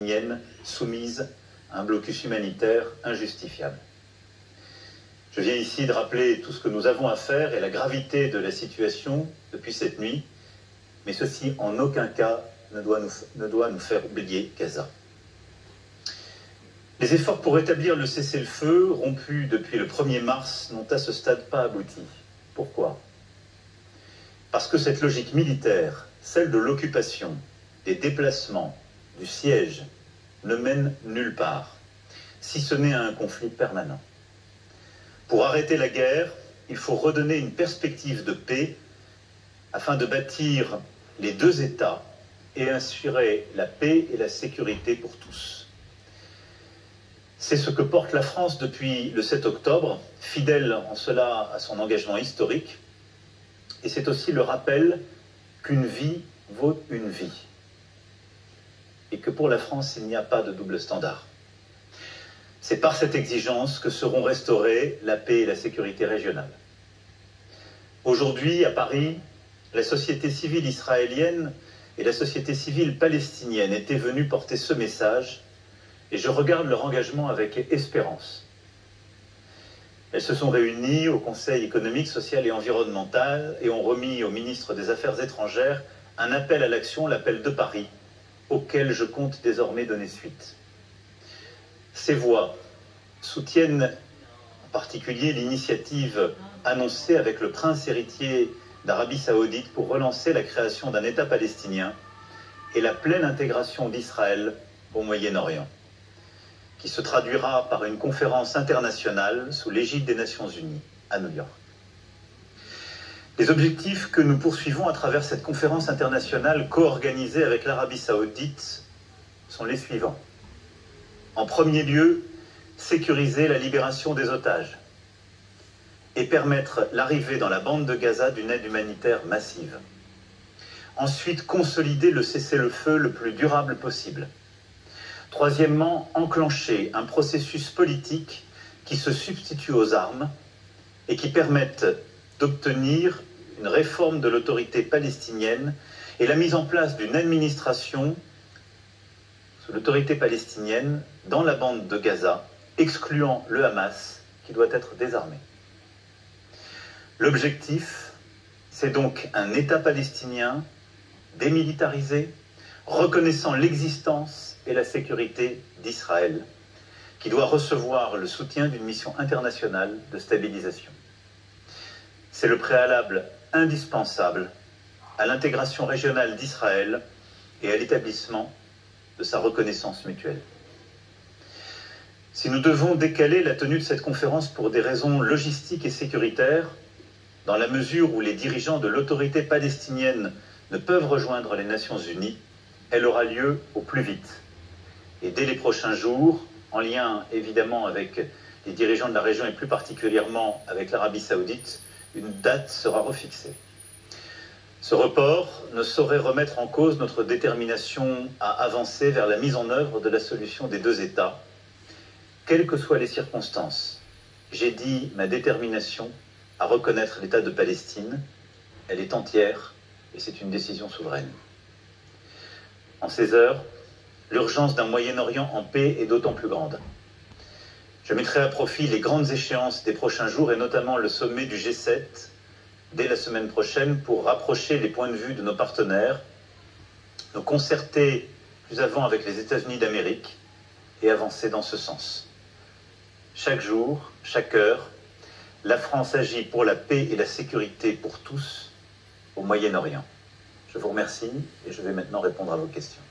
palestinienne soumise à un blocus humanitaire injustifiable. Je viens ici de rappeler tout ce que nous avons à faire et la gravité de la situation depuis cette nuit, mais ceci en aucun cas ne doit nous faire oublier Gaza. Les efforts pour rétablir le cessez-le-feu, rompu depuis le 1er mars, n'ont à ce stade pas abouti. Pourquoi? Parce que cette logique militaire, celle de l'occupation, des déplacements, du siège, ne mène nulle part, si ce n'est à un conflit permanent. Pour arrêter la guerre, il faut redonner une perspective de paix afin de bâtir les deux États et assurer la paix et la sécurité pour tous. C'est ce que porte la France depuis le 7 octobre, fidèle en cela à son engagement historique, et c'est aussi le rappel qu'une vie vaut une vie, et que pour la France, il n'y a pas de double standard. C'est par cette exigence que seront restaurées la paix et la sécurité régionale. Aujourd'hui, à Paris, la société civile israélienne et la société civile palestinienne étaient venues porter ce message, et je regarde leur engagement avec espérance. Elles se sont réunies au Conseil économique, social et environnemental et ont remis au ministre des Affaires étrangères un appel à l'action, l'appel de Paris, auquel je compte désormais donner suite. Ces voix soutiennent en particulier l'initiative annoncée avec le prince héritier d'Arabie Saoudite pour relancer la création d'un État palestinien et la pleine intégration d'Israël au Moyen-Orient, qui se traduira par une conférence internationale sous l'égide des Nations Unies à New York. Les objectifs que nous poursuivons à travers cette conférence internationale co-organisée avec l'Arabie Saoudite sont les suivants. En premier lieu, sécuriser la libération des otages et permettre l'arrivée dans la bande de Gaza d'une aide humanitaire massive. Ensuite, consolider le cessez-le-feu le plus durable possible. Troisièmement, enclencher un processus politique qui se substitue aux armes et qui permette d'obtenir une réforme de l'autorité palestinienne et la mise en place d'une administration sous l'autorité palestinienne dans la bande de Gaza, excluant le Hamas qui doit être désarmé. L'objectif, c'est donc un État palestinien démilitarisé, reconnaissant l'existence et la sécurité d'Israël, qui doit recevoir le soutien d'une mission internationale de stabilisation. C'est le préalable indispensable à l'intégration régionale d'Israël et à l'établissement de sa reconnaissance mutuelle. Si nous devons décaler la tenue de cette conférence pour des raisons logistiques et sécuritaires, dans la mesure où les dirigeants de l'autorité palestinienne ne peuvent rejoindre les Nations Unies, elle aura lieu au plus vite. Et dès les prochains jours, en lien évidemment avec les dirigeants de la région et plus particulièrement avec l'Arabie Saoudite, une date sera refixée. Ce report ne saurait remettre en cause notre détermination à avancer vers la mise en œuvre de la solution des deux États, quelles que soient les circonstances. J'ai dit ma détermination à reconnaître l'État de Palestine. Elle est entière et c'est une décision souveraine. En ces heures, l'urgence d'un Moyen-Orient en paix est d'autant plus grande. Je mettrai à profit les grandes échéances des prochains jours et notamment le sommet du G7 dès la semaine prochaine pour rapprocher les points de vue de nos partenaires, nous concerter plus avant avec les États-Unis d'Amérique et avancer dans ce sens. Chaque jour, chaque heure, la France agit pour la paix et la sécurité pour tous au Moyen-Orient. Je vous remercie et je vais maintenant répondre à vos questions.